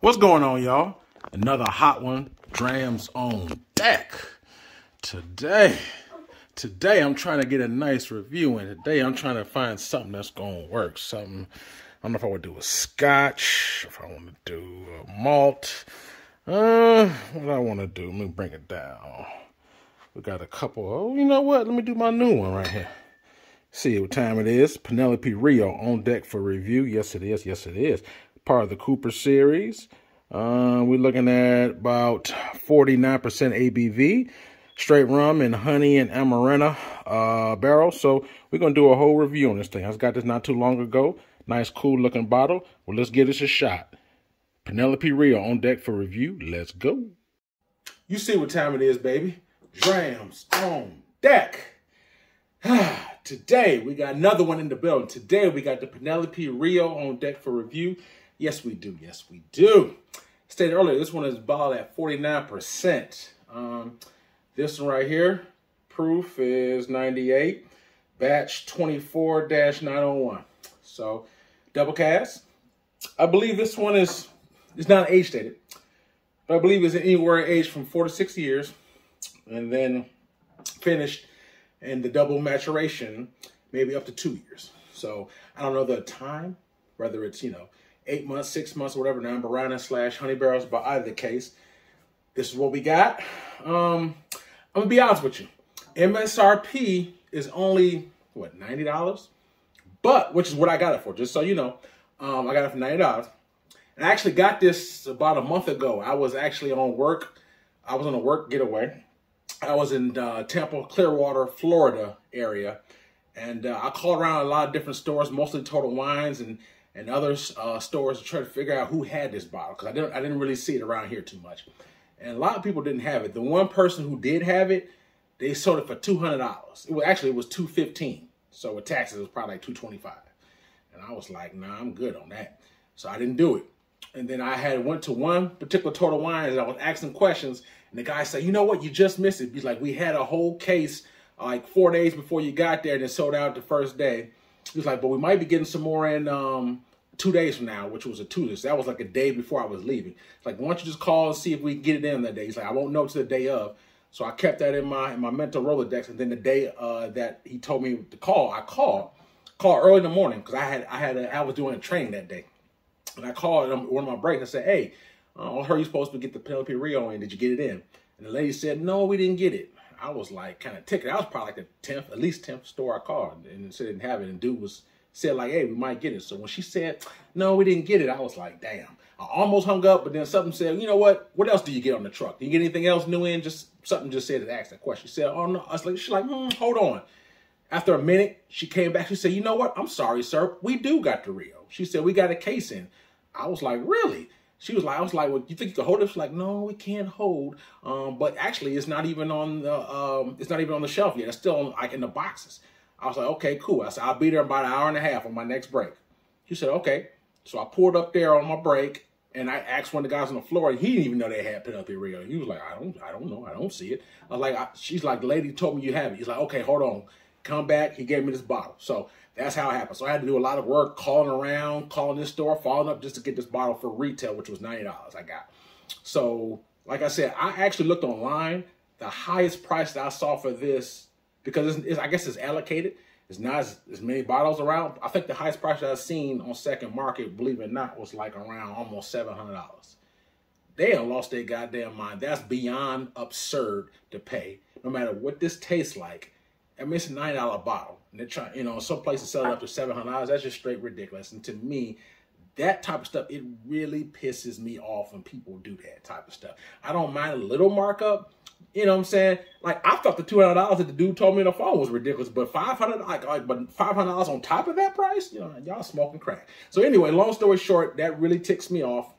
What's going on, y'all? Another hot one, Drams on deck. Today I'm trying to get a nice review, and today I'm trying to find something that's going to work. Something, I don't know if I would do a scotch, if I want to do a malt. What do I want to do? Let me bring it down. We got a couple. Oh, you know what? Let me do my new one right here. See what time it is. Penelope Rio on deck for review. Yes, it is. Yes, it is. Part of the Coopers Series. We're looking at about 49% ABV. Straight rum and honey and Amburana barrel. So we're going to do a whole review on this thing. I got this not too long ago. Nice, cool looking bottle. Well, let's give this a shot. Penelope Rio on deck for review. Let's go. You see what time it is, baby. Drams on deck. Today, we got another one in the building. Today, we got the Penelope Rio on deck for review. Yes, we do. Yes, we do. Stated earlier, this one is bottled at 49%. This one right here, proof is 98, batch 24-901. So, double cast. I believe this one is, it's not age stated, but I believe it's anywhere aged from 4 to 6 years, and then finished in the double maturation, maybe up to 2 years. So, I don't know the time, whether it's, 8 months, 6 months, or whatever, Amburana / honey barrels, but either case, this is what we got. I'm gonna be honest with you. MSRP is only, what, $90? But, which is what I got it for, just so you know. I got it for $90. And I actually got this about a month ago. I was actually on work. I was on a work getaway. I was in Tampa, Clearwater, Florida area. And I called around a lot of different stores, mostly Total Wines and other stores to try to figure out who had this bottle, because I didn't really see it around here too much. And a lot of people didn't have it. The one person who did have it, they sold it for $200. It was $215. So with taxes, it was probably like $225. And I was like, nah, I'm good on that. So I didn't do it. And then I went to one particular Total Wines, and I was asking questions, and the guy said, you know what, you just missed it. He's like, we had a whole case like 4 days before you got there, and it sold out the first day. He was like, but we might be getting some more in 2 days from now, which was a Tuesday. So that was like a day before I was leaving. It's like, why don't you just call and see if we can get it in that day? He's like, I won't know till the day of. So I kept that in my mental Rolodex. And then the day that he told me to call, I called early in the morning, because I was doing a training that day. And I called one of my breaks. I said, hey, I heard you're supposed to get the Penelope Rio in. Did you get it in? And the lady said, no, we didn't get it. I was like kind of tickled. I was probably like the 10th, at least 10th store I called, and it said didn't have it. And dude said like, hey, we might get it. So when she said, no, we didn't get it, I was like, damn. I almost hung up, but then something said, you know what else do you get on the truck? Do you get anything else new in? Something just said to ask that question. She said, oh no. She's like, hold on. After a minute, she came back. She said, you know what? I'm sorry, sir. We do got the Rio. She said, we got a case in. I was like, really? I was like, well, you think you can hold it? She's like, no, we can't hold. But actually, it's not even on the shelf yet. It's still like in the boxes. I was like, okay, cool. I said, I'll be there about an hour and a half on my next break. She said, okay. So I pulled up there on my break, and I asked one of the guys on the floor, and he didn't even know they had Penelope Rio. He was like, I don't know. I don't see it. I was like, she's like, the lady told me you have it. He's like, okay, hold on. Come back. He gave me this bottle. So that's how it happened. So I had to do a lot of work, calling around, calling this store, following up just to get this bottle for retail, which was $90 I got. So like I said, I actually looked online. The highest price that I saw for this, because I guess it's allocated, it's not as many bottles around. I think the highest price that I've seen on second market, believe it or not, was like around almost $700. They have lost their goddamn mind. That's beyond absurd to pay, no matter what this tastes like. I mean, it's a $9 bottle. And they're trying, some places sell it up to $700. That's just straight ridiculous. And to me, that type of stuff, it really pisses me off when people do that type of stuff. I don't mind a little markup. You know what I'm saying? Like, I thought the $200 that the dude told me on the phone was ridiculous, but $500 on top of that price? Y'all smoking crack. So anyway, long story short, that really ticks me off.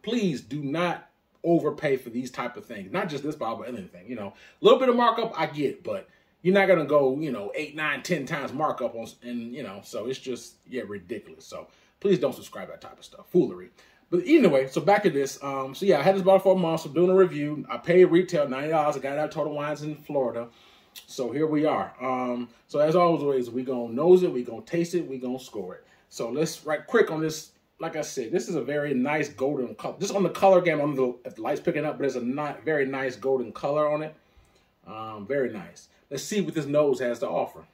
Please do not overpay for these type of things. Not just this bottle, but anything. A little bit of markup, I get, but you're not gonna go, 8, 9, 10 times markup on, and so it's just ridiculous. So please don't subscribe to that type of stuff, foolery. But anyway, so back to this. So yeah, I had this bottle for a month. So doing a review. I paid retail $90. I got it at Total Wines in Florida. So here we are. So as always, we gonna nose it, we gonna taste it, we gonna score it. So let's right quick on this like I said, this is a very nice golden color. Just on the color game, on if the light's picking up, but there's a very nice golden color on it. Very nice. Let's see what this nose has to offer.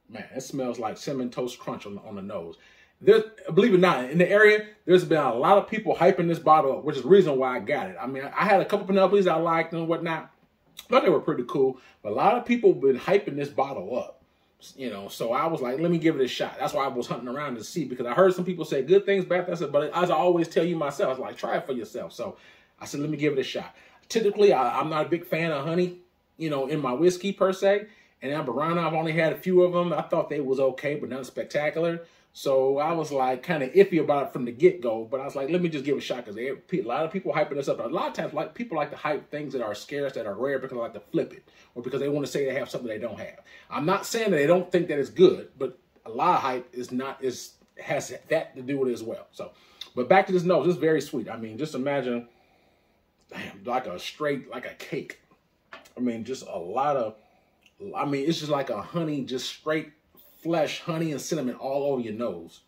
Man, it smells like Cinnamon Toast Crunch on the nose. Believe it or not, in the area, there's been a lot of people hyping this bottle up, which is the reason why I got it. I mean, I had a couple Penelopes I liked and whatnot. Thought they were pretty cool, but a lot of people have been hyping this bottle up. You know, so I was like, let me give it a shot. That's why I was hunting around to see, because I heard some people say good things, bad things, but as I always tell you myself, I was like, try it for yourself. So I said, let me give it a shot. Typically, I'm not a big fan of honey, you know, in my whiskey per se. And Amburana, I've only had a few of them. I thought they was okay, but nothing spectacular. So I was like kind of iffy about it from the get-go. But I was like, let me just give it a shot, because a lot of people hyping this up. A lot of times, people like to hype things that are scarce, that are rare, because they like to flip it, or because they want to say they have something they don't have. I'm not saying that they don't think that it's good, but a lot of hype has that to do with it as well. So, but back to this nose, it's very sweet. I mean, just imagine, damn, like a cake. I mean, just a lot of. I mean, it's just like a honey, just straight flesh, honey and cinnamon all over your nose.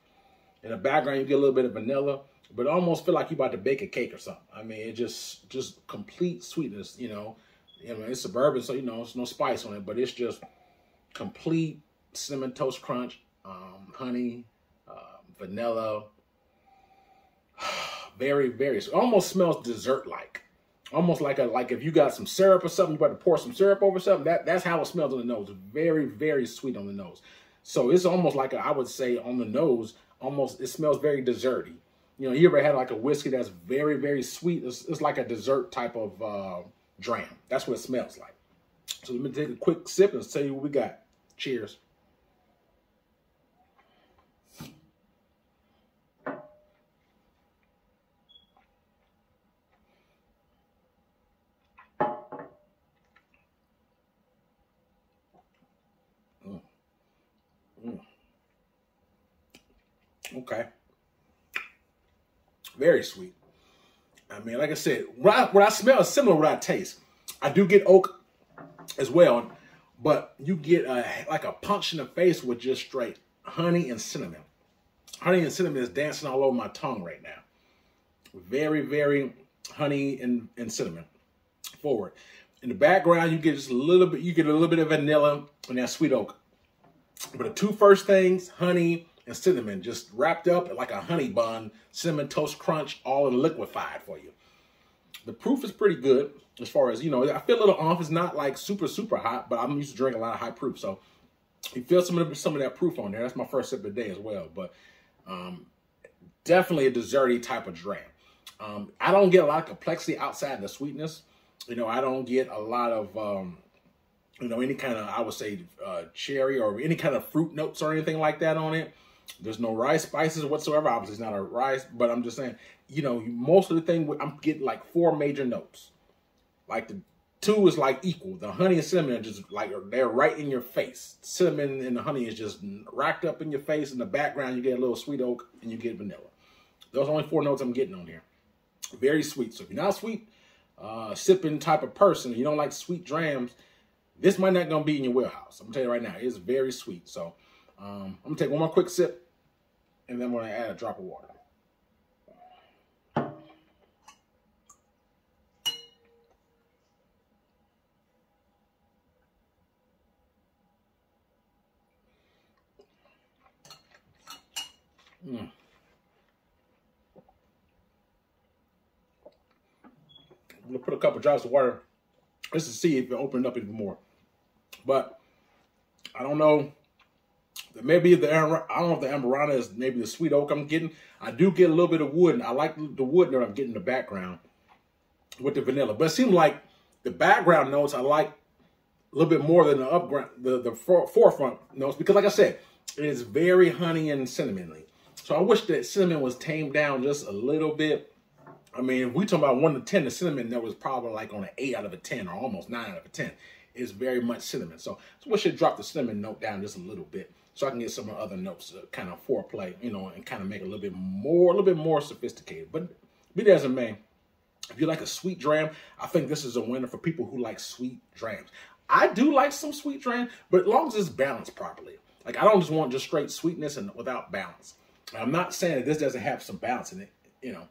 In the background, you get a little bit of vanilla, but it almost feel like you're about to bake a cake or something. I mean, it just complete sweetness, you know. I mean, it's suburban, so, you know, there's no spice on it, but it's just complete Cinnamon Toast Crunch, honey, vanilla. Very, very, almost smells dessert-like. Almost like if you got some syrup or something, you about to pour some syrup over something. That's how it smells on the nose. Very, very sweet on the nose. So it's almost like I would say on the nose, almost it smells very desserty. You know, you ever had like a whiskey that's very, very sweet? It's like a dessert type of dram. That's what it smells like. So let me take a quick sip and tell you what we got. Cheers. Okay. Very sweet. I mean, like I said, what I smell is similar to what I taste. I do get oak as well, but you get like a punch in the face with just straight honey and cinnamon. Honey and cinnamon is dancing all over my tongue right now. Very, very honey and cinnamon forward. In the background, you get just a little bit, of vanilla and that sweet oak. But the two first things, honey and cinnamon, just wrapped up like a honey bun, Cinnamon Toast Crunch, all in liquefied for you. The proof is pretty good as far as, you know, I feel a little off. It's not like super, super hot, but I'm used to drinking a lot of high proof. So you feel some of that proof on there. That's my first sip of the day as well. But definitely a desserty type of dram. I don't get a lot of complexity outside the sweetness. You know, I don't get a lot of, you know, any kind of, I would say, cherry or any kind of fruit notes or anything like that on it. There's no rice spices whatsoever. Obviously, it's not a rice, but I'm just saying, you know, most of the thing, I'm getting like 4 major notes. Like the 2 is like equal. The honey and cinnamon are just like, they're right in your face. Cinnamon and the honey is just racked up in your face. In the background, you get a little sweet oak and you get vanilla. Those are only 4 notes I'm getting on here. Very sweet. So if you're not a sweet sipping type of person, you don't like sweet drams, this might not gonna be in your wheelhouse. I'm gonna tell you right now, it's very sweet. So I'm gonna take one more quick sip, and then I'm gonna add a drop of water. I'm gonna put a couple drops of water just to see if it opened up even more. But I don't know. Maybe I don't know if the Amburana is maybe the sweet oak I'm getting. I do get a little bit of wood, and I like the wood that I'm getting in the background with the vanilla. But it seems like the background notes I like a little bit more than the forefront notes, because like I said, it is very honey and cinnamony. So I wish that cinnamon was tamed down just a little bit. I mean, if we talk about 1 to 10, the cinnamon that was probably like on an 8 out of a 10 or almost 9 out of a 10 is very much cinnamon. So I wish it dropped the cinnamon note down just a little bit, so I can get some of the other notes kind of foreplay, you know, and kind of make it a little bit more sophisticated. But be that as it may, if you like a sweet dram, I think this is a winner for people who like sweet drams. I do like some sweet drams, but as long as it's balanced properly. Like, I don't just want just straight sweetness and without balance. I'm not saying that this doesn't have some balance in it, you know,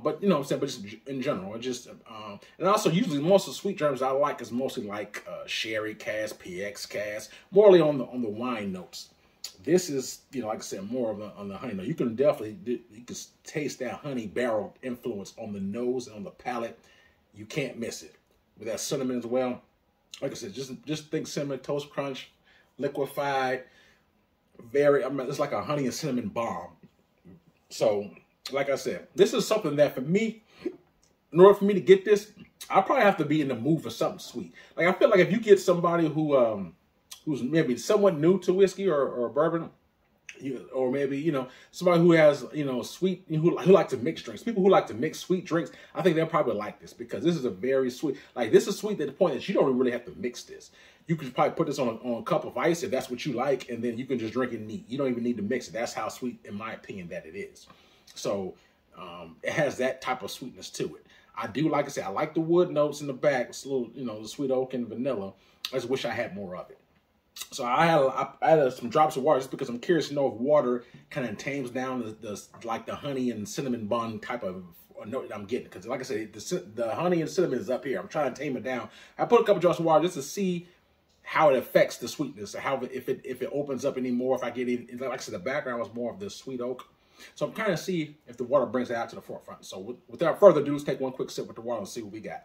but you know what I'm saying, but just in general, it just, and also usually most of the sweet Drams I like is mostly like sherry cask, PX cask, morely on the wine notes. This is, you know, like I said, more of on the honey note. You can definitely, you can taste that honey barrel influence on the nose and on the palate. You can't miss it. With that cinnamon as well. Like I said, just think cinnamon toast crunch, liquefied, very, I mean, it's like a honey and cinnamon bomb. So, like I said, this is something that for me, in order for me to get this, I probably have to be in the mood for something sweet. Like, I feel like if you get somebody who who's maybe somewhat new to whiskey or bourbon, or maybe, you know, somebody who has, you know, sweet, who like to mix drinks. People who like to mix sweet drinks, I think they'll probably like this, because this is a very sweet, like, this is sweet to the point that you don't really have to mix this. You can probably put this on a cup of ice if that's what you like, and then you can just drink it neat. You don't even need to mix it. That's how sweet, in my opinion, that it is. So it has that type of sweetness to it. I do, like I said, I like the wood notes in the back. It's a little, you know, the sweet oak and vanilla. I just wish I had more of it. So I added some drops of water just because I'm curious to know if water kind of tames down like the honey and cinnamon bun type of note that I'm getting. Because like I said, the honey and cinnamon is up here. I'm trying to tame it down. I put a couple drops of water just to see how it affects the sweetness, or how if it opens up anymore. If I get even, like I said, the background was more of the sweet oak. So I'm kind of see if the water brings it out to the forefront. So without further ado, let's take one quick sip with the water and see what we got.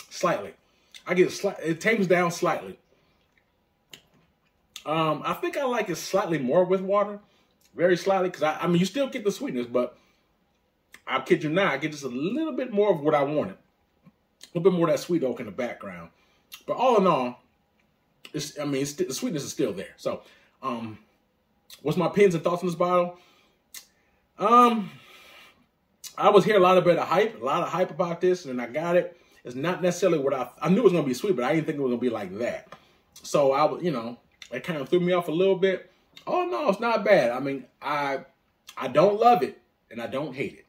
Slightly. I get it tames down slightly. I think I like it slightly more with water. Very slightly, because I mean, you still get the sweetness, but I kid you not, I get just a little bit more of what I wanted. A little bit more of that sweet oak in the background. But all in all, the sweetness is still there. So, what's my opinions and thoughts on this bottle? I was hearing a lot of hype about this, and I got it. It's not necessarily what I knew it was going to be sweet, but I didn't think it was going to be like that. So I was, you know, it kind of threw me off a little bit. Oh no, it's not bad. I mean, I don't love it and I don't hate it.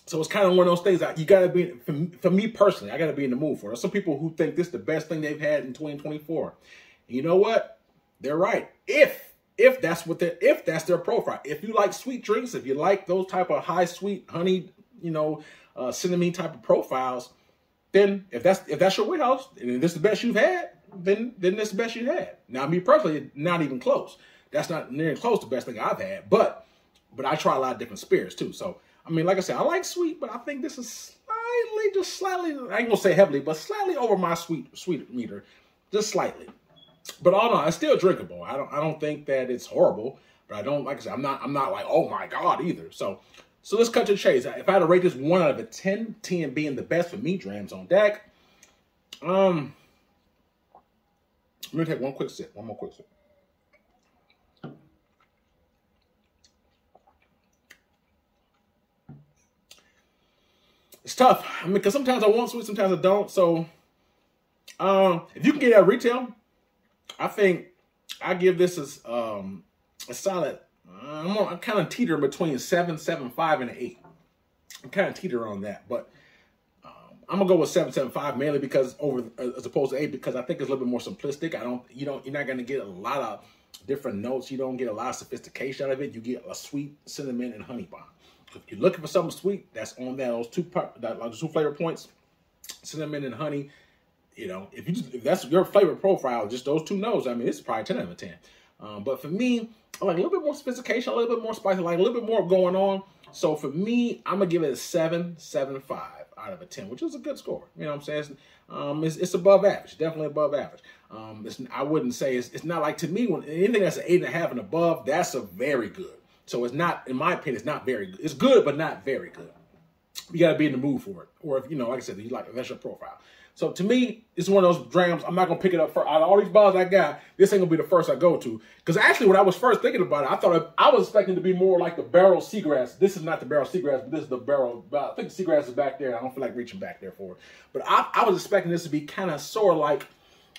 So it's kind of one of those things that you got to be, for me personally, I got to be in the mood for it. There's some people who think this is the best thing they've had in 2024. And you know what? They're right. If that's their profile. If you like sweet drinks, if you like those type of high sweet honey, you know, cinnamon type of profiles, then if that's your wheelhouse and this is the best you've had, then this is the best you've had. Now, me personally, not even close. That's not nearly close to the best thing I've had, but I try a lot of different spirits too. So, I mean, like I said, I like sweet, but I think this is slightly, I ain't gonna say heavily, but slightly over my sweet meter, just slightly. But all in all, it's still drinkable. I don't think that it's horrible, but I don't, like I said, I'm not like, oh my God either. So let's cut to the chase. If I had to rate this 1 out of 10, 10 being the best for me, Drams on deck. I'm gonna take one more quick sip. It's tough. I mean, because sometimes I want sweet, sometimes I don't. So, if you can get it at retail, I think I give this as a solid. I'm kind of teetering between 7, 7.5, and an 8. I'm kind of teetering on that, but I'm gonna go with 7.75 mainly because as opposed to 8, because I think it's a little bit more simplistic. You're not gonna get a lot of different notes. You don't get a lot of sophistication out of it. You get a sweet cinnamon and honey bomb. If you're looking for something sweet, that's on that. Those two flavor points, cinnamon and honey. You know, if that's your flavor profile, just those two notes, I mean, it's probably 10 out of 10. But for me, I like a little bit more sophistication, a little bit more spicy, like a little bit more going on. So for me, I'm gonna give it a 7.75 out of a 10, which is a good score. You know what I'm saying? It's above average, definitely above average. I wouldn't say it's not like, to me, when anything that's an 8.5 and above, that's a very good. So it's not, in my opinion, it's not very good. It's good, but not very good. You got to be in the mood for it. Or if, you know, like I said, you like, that's your profile. So to me, it's one of those Drams. I'm not going to pick it up for, out of all these bottles I got, this ain't going to be the first I go to. Because actually, when I was first thinking about it, I was expecting to be more like the barrel seagrass. This is not the barrel seagrass, but this is the barrel. I think the seagrass is back there. I don't feel like reaching back there for it. But I was expecting this to be kind of sort of like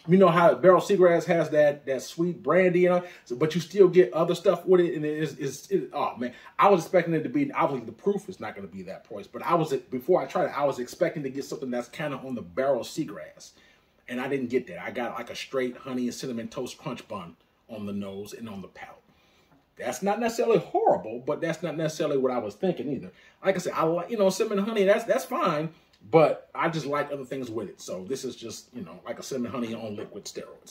You know how barrel seagrass has that sweet brandy, you know, so, but you still get other stuff with it, and oh man, I was expecting it to be, obviously the proof is not going to be that price, but before I tried it, I was expecting to get something that's kind of on the barrel seagrass, and I didn't get that. I got like a straight honey and cinnamon toast crunch bun on the nose and on the palate. That's not necessarily horrible, but that's not necessarily what I was thinking either. Like I said, I like, you know, cinnamon honey, that's fine. But I just like other things with it. So this is just, you know, like a cinnamon honey on liquid steroid.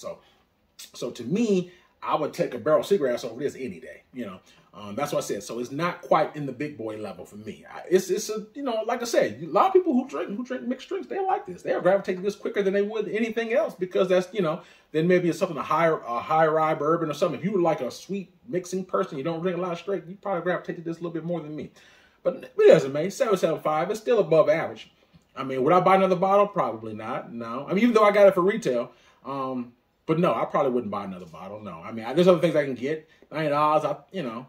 So to me, I would take a barrel seagrass over this any day, you know. That's what I said. So it's not quite in the big boy level for me. It's a, you know, like I said, a lot of people who drink mixed drinks, they like this. They'll gravitate to this quicker than they would anything else, because that's, you know, then maybe it's something a high rye bourbon or something. If you were like a sweet mixing person, you don't drink a lot of straight, you probably gravitate to this a little bit more than me. But it doesn't matter. 7.75, it's still above average. I mean, would I buy another bottle? Probably not. No. I mean, even though I got it for retail, but no, I probably wouldn't buy another bottle. No. I mean, there's other things I can get. $9, you know.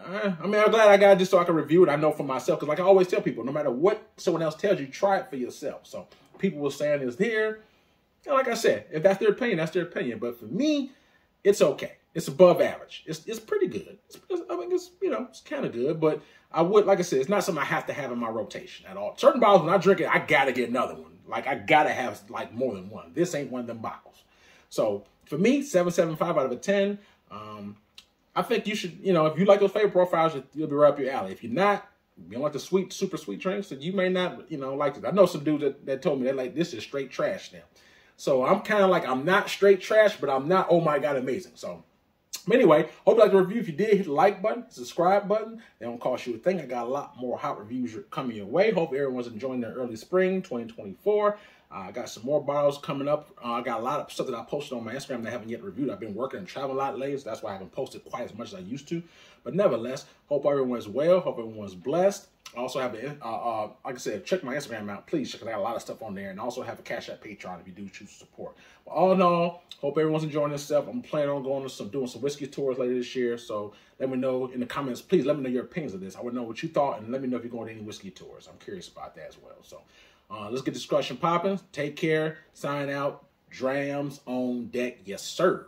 I mean, I'm glad I got it just so I can review it. I know for myself, because like I always tell people, no matter what someone else tells you, try it for yourself. So people were saying it's here. And like I said, if that's their opinion, that's their opinion. But for me, it's okay. It's above average. It's pretty good. I mean, it's, you know, it's kind of good, but I would, like I said, it's not something I have to have in my rotation at all. Certain bottles, when I drink it, I got to get another one. Like, I got to have, like, more than one. This ain't one of them bottles. So, for me, 7.75 out of a 10. I think you should, you know, if you like those flavor profiles, you'll be right up your alley. If you're not, you don't like the sweet, super sweet drinks, then you may not, you know, like this. I know some dudes that told me they're like, this is straight trash now. So, I'm kind of like, I'm not straight trash, but I'm not, oh my God, amazing. So, but anyway, hope you like the review. If you did, hit the like button, subscribe button. They don't cost you a thing. I got a lot more hot reviews coming your way. Hope everyone's enjoying their early spring 2024. I got some more bottles coming up. I got a lot of stuff that I posted on my Instagram that I haven't yet reviewed. I've been working and traveling a lot lately, so that's why I haven't posted quite as much as I used to. But nevertheless, hope everyone's well. Hope everyone's blessed. I also have, like I said, check my Instagram out, please, because I got a lot of stuff on there. And I also have a Cash App Patreon if you do choose to support. But all in all, hope everyone's enjoying themselves. I'm planning on doing some whiskey tours later this year. So let me know in the comments. Please let me know your opinions of this. I want to know what you thought, and let me know if you're going to any whiskey tours. I'm curious about that as well. So let's get discussion popping. Take care. Sign out. Drams on deck. Yes, sir.